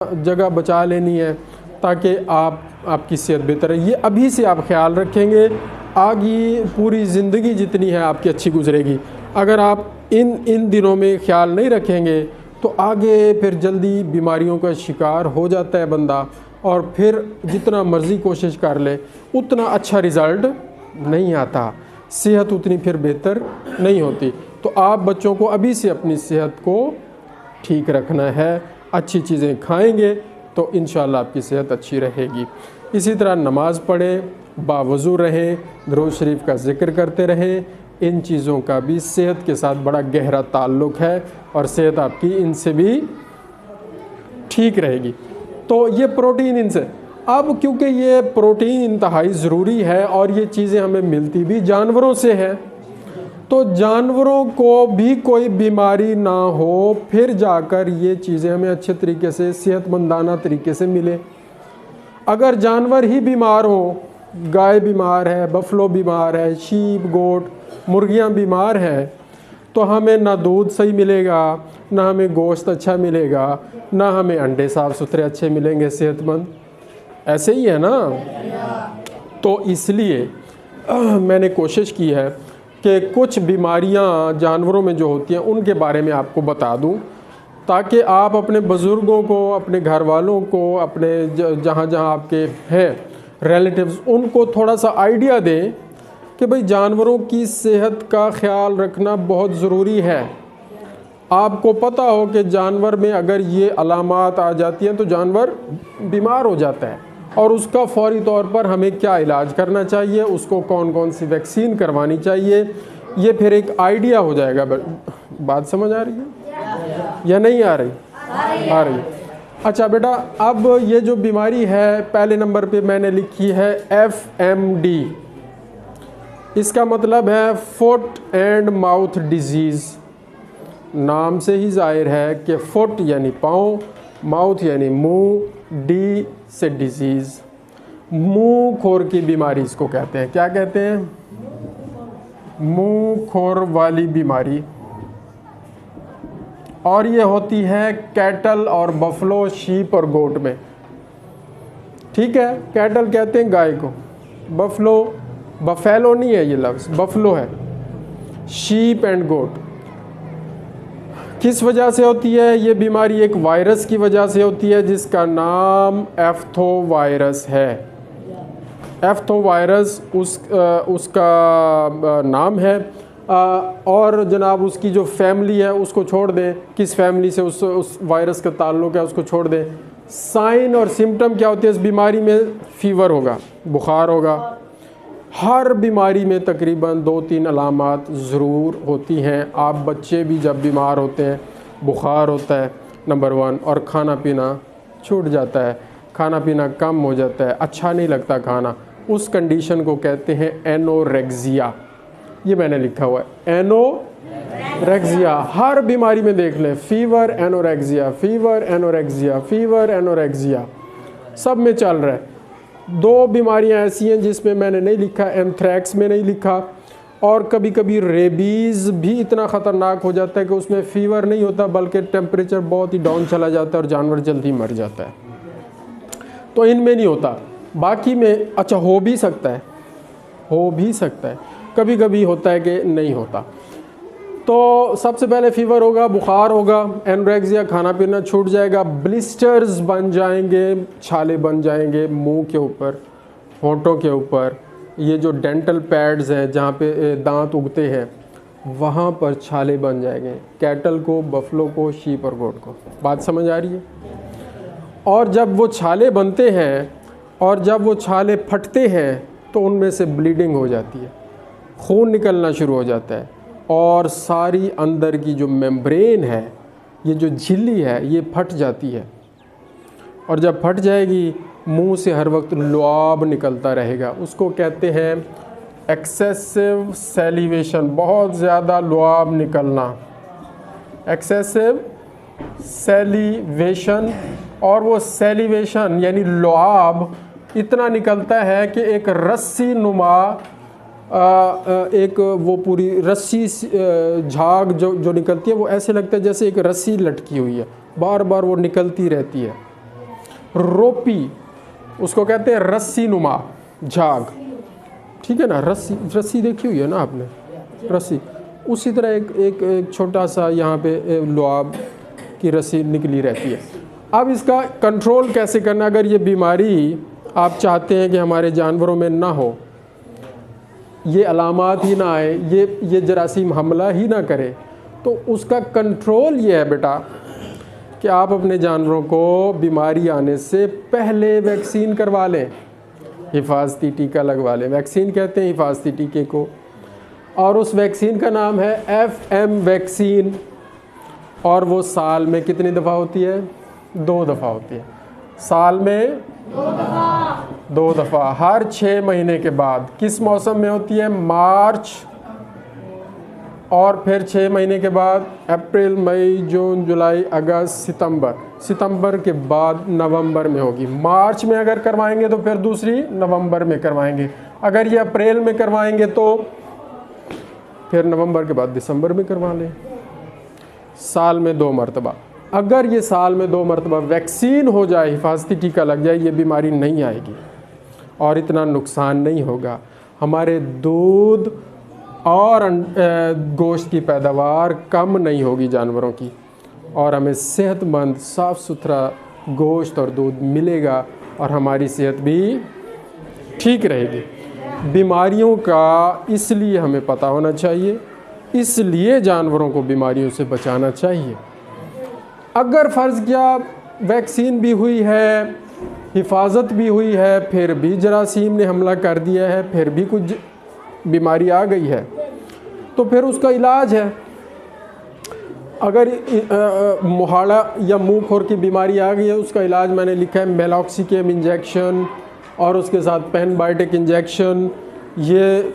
जगह बचा लेनी है ताकि आपकी सेहत बेहतर है। ये अभी से आप ख्याल रखेंगे, आगे पूरी ज़िंदगी जितनी है आपकी अच्छी गुजरेगी। अगर आप इन दिनों में ख्याल नहीं रखेंगे तो आगे फिर जल्दी बीमारियों का शिकार हो जाता है बंदा, और फिर जितना मर्ज़ी कोशिश कर ले उतना अच्छा रिज़ल्ट नहीं आता, सेहत उतनी फिर बेहतर नहीं होती। तो आप बच्चों को अभी से अपनी सेहत को ठीक रखना है, अच्छी चीज़ें खाएंगे तो इंशाअल्लाह आपकी सेहत अच्छी रहेगी। इसी तरह नमाज़ पढ़ें, बावज़ू रहें, दुरूद शरीफ का ज़िक्र करते रहें। इन चीज़ों का भी सेहत के साथ बड़ा गहरा ताल्लुक़ है और सेहत आपकी इनसे भी ठीक रहेगी। तो ये प्रोटीन इनसे, अब क्योंकि ये प्रोटीन इंतहाई ज़रूरी है और ये चीज़ें हमें मिलती भी जानवरों से है, तो जानवरों को भी कोई बीमारी ना हो फिर जाकर ये चीज़ें हमें अच्छे तरीके से सेहतमंदाना तरीके से मिले। अगर जानवर ही बीमार हो, गाय बीमार है, बफलो बीमार है, शीप गोट मुर्गियां बीमार हैं, तो हमें ना दूध सही मिलेगा, ना हमें गोश्त अच्छा मिलेगा, ना हमें अंडे साफ़ सुथरे अच्छे मिलेंगे सेहतमंद। ऐसे ही है ना। तो इसलिए मैंने कोशिश की है कि कुछ बीमारियां जानवरों में जो होती हैं उनके बारे में आपको बता दूं, ताकि आप अपने बुज़ुर्गों को, अपने घर वालों को, अपने जहाँ जहाँ आपके हैं रिलेटिव्स, उनको थोड़ा सा आइडिया दें कि भाई जानवरों की सेहत का ख्याल रखना बहुत ज़रूरी है। आपको पता हो कि जानवर में अगर ये अलामात आ जाती हैं तो जानवर बीमार हो जाता है, और उसका फौरी तौर पर हमें क्या इलाज करना चाहिए, उसको कौन कौन सी वैक्सीन करवानी चाहिए, ये फिर एक आइडिया हो जाएगा। बात समझ आ रही है या नहीं आ रही? आ रही। अच्छा बेटा, अब ये जो बीमारी है पहले नंबर पे मैंने लिखी है FMD। इसका मतलब है फुट एंड माउथ डिजीज़। नाम से ही जाहिर है कि फुट यानी पाँव, माउथ यानी मुंह, डी से डिजीज़, मुंह खोर की बीमारी इसको कहते हैं। क्या कहते हैं? मुंह खोर वाली बीमारी। और ये होती है कैटल और बफलो, शीप और गोट में। ठीक है, कैटल कहते हैं गाय को, बफलो, बफेलो नहीं है ये लफ्ज़, बफलो है। शीप एंड गोट किस वजह से होती है ये बीमारी? एक वायरस की वजह से होती है जिसका नाम एफ्थो वायरस है। एफ्थो वायरस उसका नाम है। और जनाब उसकी जो फैमिली है उसको छोड़ दें, किस फैमिली से उस वायरस का ताल्लुक़ है उसको छोड़ दें। साइन और सिम्टम क्या होते हैं इस बीमारी में? फीवर होगा, बुखार होगा। हर बीमारी में तकरीबन 2-3 अलामात ज़रूर होती हैं। आप बच्चे भी जब बीमार होते हैं, बुखार होता है नंबर 1, और खाना पीना छूट जाता है, खाना पीना कम हो जाता है, अच्छा नहीं लगता खाना, उस कंडीशन को कहते हैं एनोरेक्सिया। ये मैंने लिखा हुआ है एनोरेक्सिया। हर बीमारी में देख लें, fever anorexia, fever anorexia, fever anorexia, सब में चल रहा है। 2 बीमारियां ऐसी हैं जिसमें मैंने नहीं लिखा, एंथ्रैक्स में नहीं लिखा, और कभी कभी रेबीज़ भी इतना ख़तरनाक हो जाता है कि उसमें फ़ीवर नहीं होता बल्कि टेम्परेचर बहुत ही डाउन चला जाता है और जानवर जल्दी मर जाता है। तो इनमें नहीं होता, बाकी में अच्छा हो भी सकता है, हो भी सकता है, कभी कभी होता है कि नहीं होता। तो सबसे पहले फ़ीवर होगा, बुखार होगा, एनोरेक्सिया, खाना पीना छूट जाएगा, ब्लिस्टर्स बन जाएंगे, छाले बन जाएंगे मुंह के ऊपर, होंठों के ऊपर, ये जो डेंटल पैड्स हैं जहाँ पे दांत उगते हैं वहाँ पर छाले बन जाएंगे, कैटल को, बफलो को, शीप और गोट को। बात समझ आ रही है? और जब वो छाले बनते हैं और जब वो छाले फटते हैं तो उनमें से ब्लीडिंग हो जाती है, खून निकलना शुरू हो जाता है, और सारी अंदर की जो मेम्ब्रेन है, ये जो झिल्ली है, ये फट जाती है। और जब फट जाएगी मुंह से हर वक्त लुआब निकलता रहेगा, उसको कहते हैं एक्सेसिव सैलिवेशन, बहुत ज़्यादा लुआब निकलना, एक्सेसिव सैलिवेशन। और वो सैलिवेशन यानी लुआब इतना निकलता है कि एक रस्सी नुमा एक वो पूरी रस्सी झाग जो निकलती है वो ऐसे लगता है जैसे एक रस्सी लटकी हुई है, बार बार वो निकलती रहती है। रोपी, उसको कहते हैं रस्सी नुमा झाग, ठीक है ना। रस्सी देखी हुई है ना आपने, रस्सी, उसी तरह एक छोटा सा यहाँ पे लुआब की रस्सी निकली रहती है। अब इसका कंट्रोल कैसे करना, अगर ये बीमारी आप चाहते हैं कि हमारे जानवरों में ना हो, ये अलामात ही ना आए, ये जरासीम हमला ही ना करे, तो उसका कंट्रोल ये है बेटा कि आप अपने जानवरों को बीमारी आने से पहले वैक्सीन करवा लें, हिफाजती टीका लगवा लें। वैक्सीन कहते हैं हिफाजती टीके को, और उस वैक्सीन का नाम है FM वैक्सीन, और वो साल में कितनी दफ़ा होती है? 2 दफ़ा होती है। साल में 2 दफ़ा, हर 6 महीने के बाद। किस मौसम में होती है? मार्च, और फिर 6 महीने के बाद अप्रैल, मई, जून, जुलाई, अगस्त, सितंबर। सितंबर के बाद नवंबर में होगी। मार्च में अगर करवाएंगे तो फिर दूसरी नवंबर में करवाएंगे। अगर ये अप्रैल में करवाएंगे तो फिर नवंबर के बाद दिसंबर में करवा लें। साल में 2 मरतबा। अगर ये साल में 2 मरतबा वैक्सीन हो जाए, हिफाजती टीका लग जाए, ये बीमारी नहीं आएगी और इतना नुकसान नहीं होगा। हमारे दूध और गोश्त की पैदावार कम नहीं होगी जानवरों की, और हमें सेहतमंद साफ़ सुथरा गोश्त और दूध मिलेगा, और हमारी सेहत भी ठीक रहेगी। बीमारियों का इसलिए हमें पता होना चाहिए, इसलिए जानवरों को बीमारियों से बचाना चाहिए। अगर फ़र्ज़ किया वैक्सीन भी हुई है, हिफाजत भी हुई है, फिर भी जरासीम ने हमला कर दिया है, फिर भी कुछ बीमारी आ गई है, तो फिर उसका इलाज है। अगर मुहाड़ा या मुंह खोर की बीमारी आ गई है, उसका इलाज मैंने लिखा है मेलॉक्सिकेम इंजेक्शन और उसके साथ पेनबायोटिक इंजेक्शन। ये